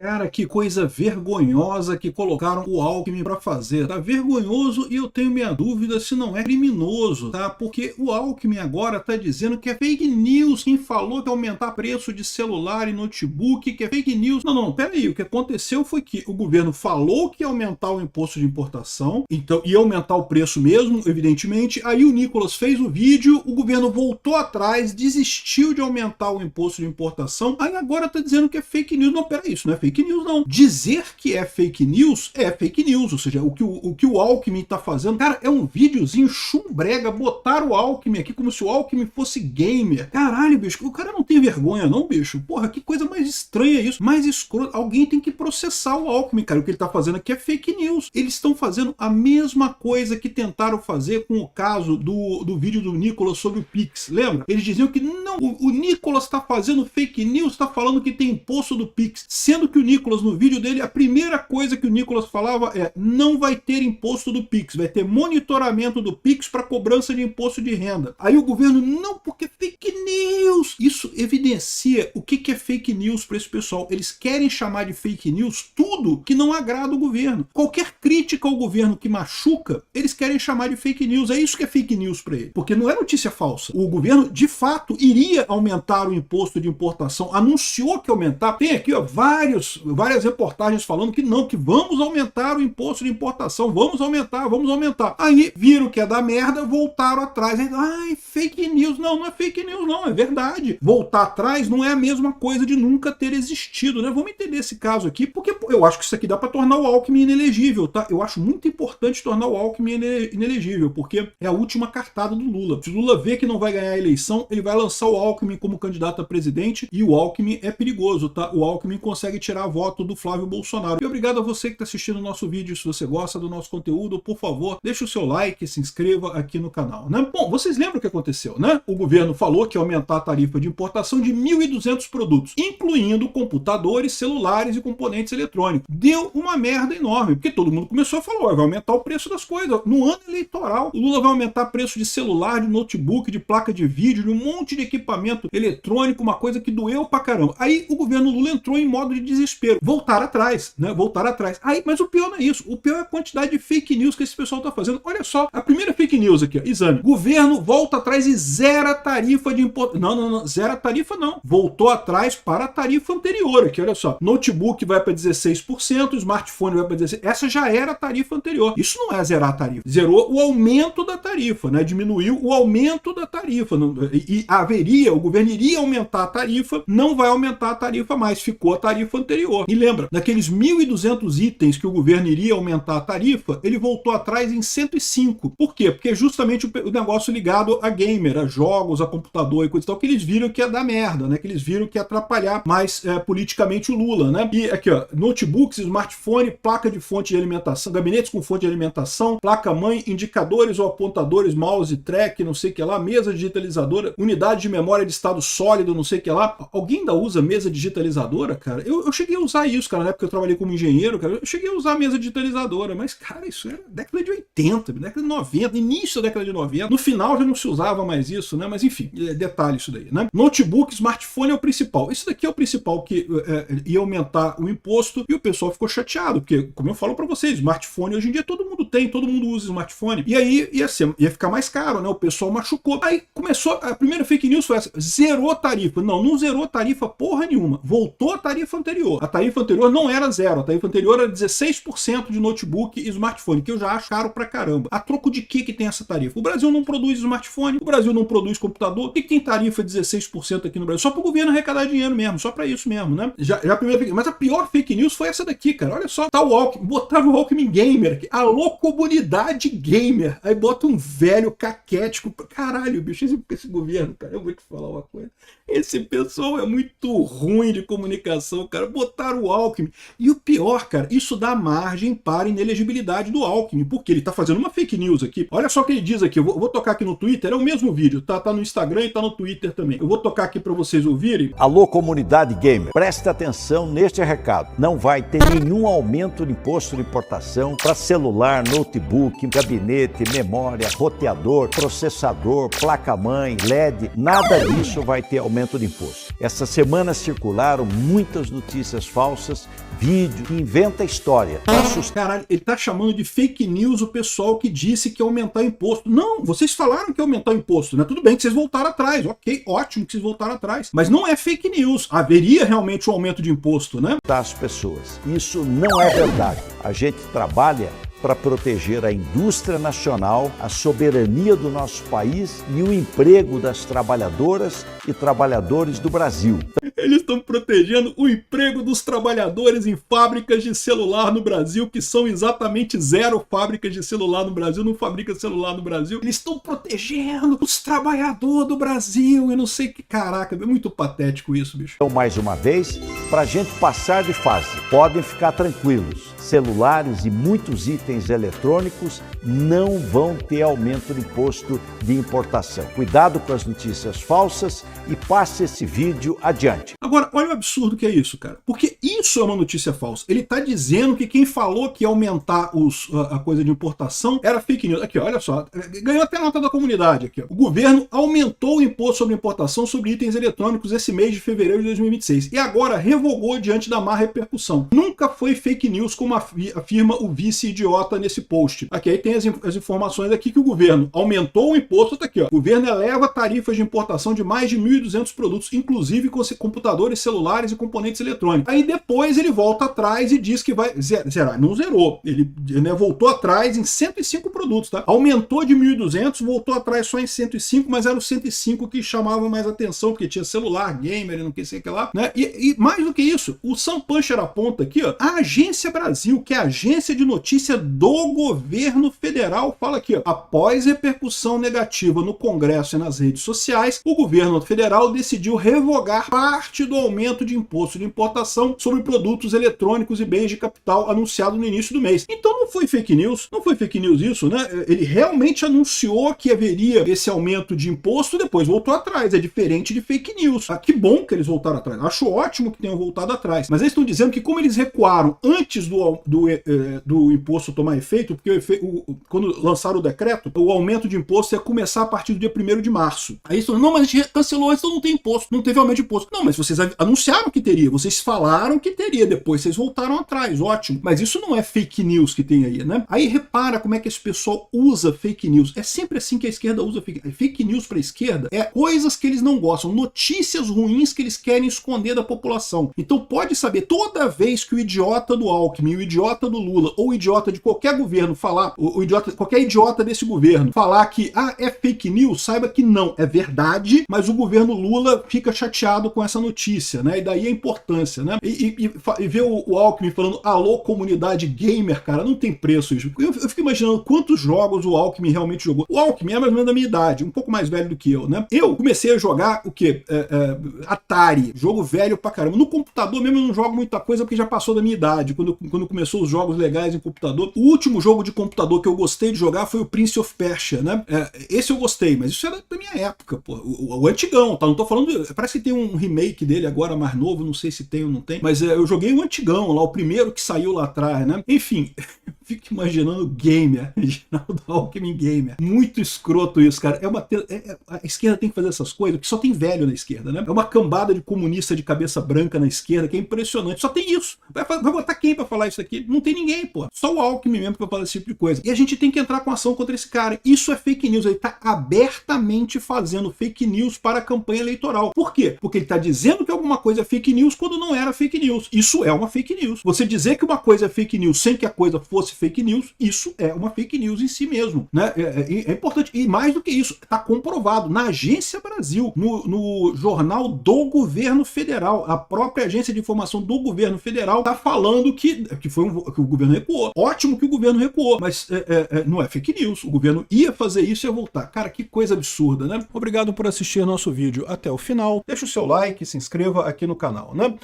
Cara, que coisa vergonhosa que colocaram o Alckmin para fazer. Tá vergonhoso e eu tenho minha dúvida se não é criminoso, tá? Porque o Alckmin agora tá dizendo que é fake news. Quem falou que aumentar preço de celular e notebook, que é fake news. Não, peraí. O que aconteceu foi que o governo falou que ia aumentar o imposto de importação, então ia aumentar o preço mesmo, evidentemente. Aí o Nicolas fez o vídeo, o governo voltou atrás, desistiu de aumentar o imposto de importação, aí agora tá dizendo que é fake news. Não, peraí, isso não é fake news, não. Dizer que é fake news, ou seja, o que o Alckmin tá fazendo, cara, é um videozinho chumbrega, botar o Alckmin aqui como se o Alckmin fosse gamer. Caralho, bicho, o cara não tem vergonha não, bicho? Porra, que coisa mais estranha isso, mais escroto. Alguém tem que processar o Alckmin, cara. O que ele tá fazendo aqui é fake news. Eles estão fazendo a mesma coisa que tentaram fazer com o caso do vídeo do Nicolas sobre o Pix, lembra? Eles diziam que não, o Nicolas tá fazendo fake news, tá falando que tem imposto do Pix, sendo que o Nicolas, no vídeo dele, a primeira coisa que o Nicolas falava é: não vai ter imposto do Pix, vai ter monitoramento do Pix para cobrança de imposto de renda. Aí o governo, não, porque é fake news. Isso evidencia o que é fake news para esse pessoal. Eles querem chamar de fake news tudo que não agrada o governo. Qualquer crítica ao governo que machuca, eles querem chamar de fake news. É isso que é fake news para ele. Porque não é notícia falsa. O governo, de fato, iria aumentar o imposto de importação, anunciou que ia aumentar. Tem aqui, ó, várias reportagens falando que não, que vamos aumentar o imposto de importação, vamos aumentar. Aí viram que é da merda, voltaram atrás. Aí, ai, fake news. Não é fake news, não, é verdade. Voltar atrás não é a mesma coisa de nunca ter existido, né? Vamos entender esse caso aqui, porque eu acho que isso aqui dá para tornar o Alckmin inelegível, tá? Eu acho muito importante tornar o Alckmin inelegível, porque é a última cartada do Lula. Se o Lula vê que não vai ganhar a eleição, ele vai lançar o Alckmin como candidato a presidente, e o Alckmin é perigoso, tá? O Alckmin consegue tirar voto do Flávio Bolsonaro. E obrigado a você que está assistindo o nosso vídeo. Se você gosta do nosso conteúdo, por favor, deixa o seu like, se inscreva aqui no canal, né? Bom, vocês lembram o que aconteceu, né? O governo falou que ia aumentar a tarifa de importação de 1.200 produtos, incluindo computadores, celulares e componentes eletrônicos. Deu uma merda enorme, porque todo mundo começou a falar: vai aumentar o preço das coisas. No ano eleitoral, o Lula vai aumentar o preço de celular, de notebook, de placa de vídeo, de um monte de equipamento eletrônico, uma coisa que doeu pra caramba. Aí o governo Lula entrou em modo de desespero. Voltar atrás, né? Voltar atrás. Aí, mas o pior não é isso. O pior é a quantidade de fake news que esse pessoal tá fazendo. Olha só, a primeira fake news aqui, ó, exame. Governo volta atrás e zera a tarifa de imposto. Não, zera a tarifa não. Voltou atrás para a tarifa anterior aqui, olha só. Notebook vai para 16%, smartphone vai para 16%. Essa já era a tarifa anterior. Isso não é zerar a tarifa. Zerou o aumento da tarifa, né? Diminuiu o aumento da tarifa. E o governo iria aumentar a tarifa, não vai aumentar a tarifa mais. Ficou a tarifa anterior. E lembra, daqueles 1.200 itens que o governo iria aumentar a tarifa, ele voltou atrás em 105. Por quê? Porque é justamente o negócio ligado a gamer, a jogos, a computador e coisa e tal, que eles viram que ia dar merda, né? Que eles viram que ia atrapalhar mais politicamente o Lula, né? E aqui, ó, notebooks, smartphone, placa de fonte de alimentação, gabinetes com fonte de alimentação, placa-mãe, indicadores ou apontadores, mouse, track, não sei o que lá, mesa digitalizadora, unidade de memória de estado sólido, não sei o que lá. Alguém ainda usa mesa digitalizadora, cara? Eu cheguei a usar isso, cara, na época que eu trabalhei como engenheiro, cara, eu cheguei a usar a mesa digitalizadora, mas, cara, isso era década de 80, década de 90, início da década de 90. No final já não se usava mais isso, né? Mas enfim, detalhe isso daí, né? Notebook, smartphone é o principal. Isso daqui é o principal que ia aumentar o imposto, e o pessoal ficou chateado, porque, como eu falo pra vocês, smartphone hoje em dia todo mundo tem, todo mundo usa smartphone, e aí ia ficar mais caro, né? O pessoal machucou. Aí começou, a primeira fake news foi essa: zerou tarifa. Não zerou tarifa porra nenhuma. Voltou a tarifa anterior. A tarifa anterior não era zero, a tarifa anterior era 16% de notebook e smartphone, que eu já acho caro pra caramba. A troco de que tem essa tarifa? O Brasil não produz smartphone, o Brasil não produz computador. O que tem tarifa de 16% aqui no Brasil? Só para o governo arrecadar dinheiro mesmo, só para isso mesmo, né? Já a primeira, mas a pior fake news foi essa daqui, cara. Olha só, tá o Alckmin, botava o Alckmin gamer aqui. Alô, comunidade gamer. Aí bota um velho caquético. Caralho, bicho, esse governo, cara, eu vou te falar uma coisa. Esse pessoal é muito ruim de comunicação, cara. Botaram o Alckmin. E o pior, cara, isso dá margem para inelegibilidade do Alckmin, porque ele tá fazendo uma fake news aqui. Olha só o que ele diz aqui. Eu vou tocar aqui no Twitter, é o mesmo vídeo, tá no Instagram e tá no Twitter também. Eu vou tocar aqui para vocês ouvirem. Alô, comunidade gamer, preste atenção neste recado. Não vai ter nenhum aumento de imposto de importação para celular, notebook, gabinete, memória, roteador, processador, placa-mãe, LED. Nada disso vai ter aumento de imposto. Essa semana circularam muitas notícias notícias falsas, vídeo, que inventa história. Caralho, ele tá chamando de fake news o pessoal que disse que ia aumentar imposto. Não, vocês falaram que ia aumentar o imposto, né? Tudo bem que vocês voltaram atrás, ok, ótimo que vocês voltaram atrás. Mas não é fake news, haveria realmente um aumento de imposto, né? Das pessoas. Isso não é verdade. A gente trabalha para proteger a indústria nacional, a soberania do nosso país e o emprego das trabalhadoras e trabalhadores do Brasil. Eles estão protegendo o emprego dos trabalhadores em fábricas de celular no Brasil, que são exatamente 0 fábricas de celular no Brasil, não fabrica celular no Brasil. Eles estão protegendo os trabalhadores do Brasil, eu não sei que... Caraca, é muito patético isso, bicho. Então, mais uma vez, para a gente passar de fase, podem ficar tranquilos. Celulares e muitos itens eletrônicos não vão ter aumento de imposto de importação. Cuidado com as notícias falsas e passe esse vídeo adiante. Agora, olha o absurdo que é isso, cara. Porque isso é uma notícia falsa. Ele tá dizendo que quem falou que ia aumentar a coisa de importação era fake news. Aqui, olha só. Ganhou até nota da comunidade aqui. Ó. O governo aumentou o imposto sobre importação sobre itens eletrônicos esse mês de fevereiro de 2026 e agora revogou diante da má repercussão. Nunca foi fake news, como afirma o vice-idiota nesse post. Aqui aí tem as informações aqui que o governo aumentou o imposto, tá aqui, ó. O governo eleva tarifas de importação de mais de 1.200 produtos, inclusive com computadores, celulares e componentes eletrônicos. Aí depois ele volta atrás e diz que vai zerar. Não zerou. Ele voltou atrás em 105 produtos, tá? Aumentou de 1.200, voltou atrás só em 105, mas eram os 105 que chamavam mais atenção, porque tinha celular, gamer e não sei o que lá, né? E mais do que isso, o Sam Puncher aponta aqui, ó, a Agência Brasil, que é a agência de notícia do governo federal, fala aqui, ó, após repercussão negativa no Congresso e nas redes sociais, o governo federal decidiu revogar parte do aumento de imposto de importação sobre produtos eletrônicos e bens de capital anunciado no início do mês. Então não foi fake news, isso, né? Ele realmente anunciou que haveria esse aumento de imposto, depois voltou atrás. É diferente de fake news. Ah, que bom que eles voltaram atrás. Acho ótimo que tenham voltado atrás. Mas eles estão dizendo que como eles recuaram antes do imposto tomar efeito, porque quando lançaram o decreto, o aumento de imposto ia começar a partir do dia 1º de março. Aí eles falaram, não, mas a gente cancelou, então não tem imposto, não teve aumento de imposto. Não, mas vocês anunciaram que teria, vocês falaram que teria, depois vocês voltaram atrás, ótimo. Mas isso não é fake news que tem aí, né? Aí repara como é que esse pessoal usa fake news. É sempre assim que a esquerda usa fake news para a esquerda, é coisas que eles não gostam, notícias ruins que eles querem esconder da população. Então pode saber, toda vez que o idiota do Alckmin, o idiota do Lula, ou o idiota de qualquer governo falar, qualquer idiota desse governo falar que é fake news, saiba que não, é verdade, mas o governo Lula fica chateado com essa notícia, né? E daí a importância, né? E ver o Alckmin falando alô comunidade gamer, cara, não tem preço isso. Eu fico imaginando quantos jogos o Alckmin realmente jogou. O Alckmin é mais ou menos da minha idade, um pouco mais velho do que eu, né? Eu comecei a jogar o quê? Atari, jogo velho pra caramba. No computador mesmo eu não jogo muita coisa porque já passou da minha idade, quando começou os jogos legais em computador. O último jogo de computador que eu gostei de jogar foi o Prince of Persia, né? Esse eu gostei, mas isso era da minha época, pô. O antigão, tá? Não tô falando... Parece que tem um remake dele agora mais novo, não sei se tem ou não tem, mas eu joguei o antigão lá, o primeiro que saiu lá atrás, né? Enfim... Fico imaginando gamer, Reginaldo Alckmin gamer. Muito escroto isso, cara. A esquerda tem que fazer essas coisas, porque só tem velho na esquerda, né? É uma cambada de comunista de cabeça branca na esquerda, que é impressionante. Só tem isso. Vai botar quem pra falar isso aqui? Não tem ninguém, pô. Só o Alckmin mesmo pra falar esse tipo de coisa. E a gente tem que entrar com ação contra esse cara. Isso é fake news. Ele tá abertamente fazendo fake news para a campanha eleitoral. Por quê? Porque ele tá dizendo que alguma coisa é fake news quando não era fake news. Isso é uma fake news. Você dizer que uma coisa é fake news sem que a coisa fosse fake news, isso é uma fake news em si mesmo, né? É importante, e mais do que isso, está comprovado na Agência Brasil, no jornal do governo federal, a própria agência de informação do governo federal está falando que o governo recuou. Ótimo que o governo recuou, mas não é fake news, o governo ia fazer isso e ia voltar. Cara, que coisa absurda, né? Obrigado por assistir nosso vídeo até o final, deixa o seu like, se inscreva aqui no canal, né?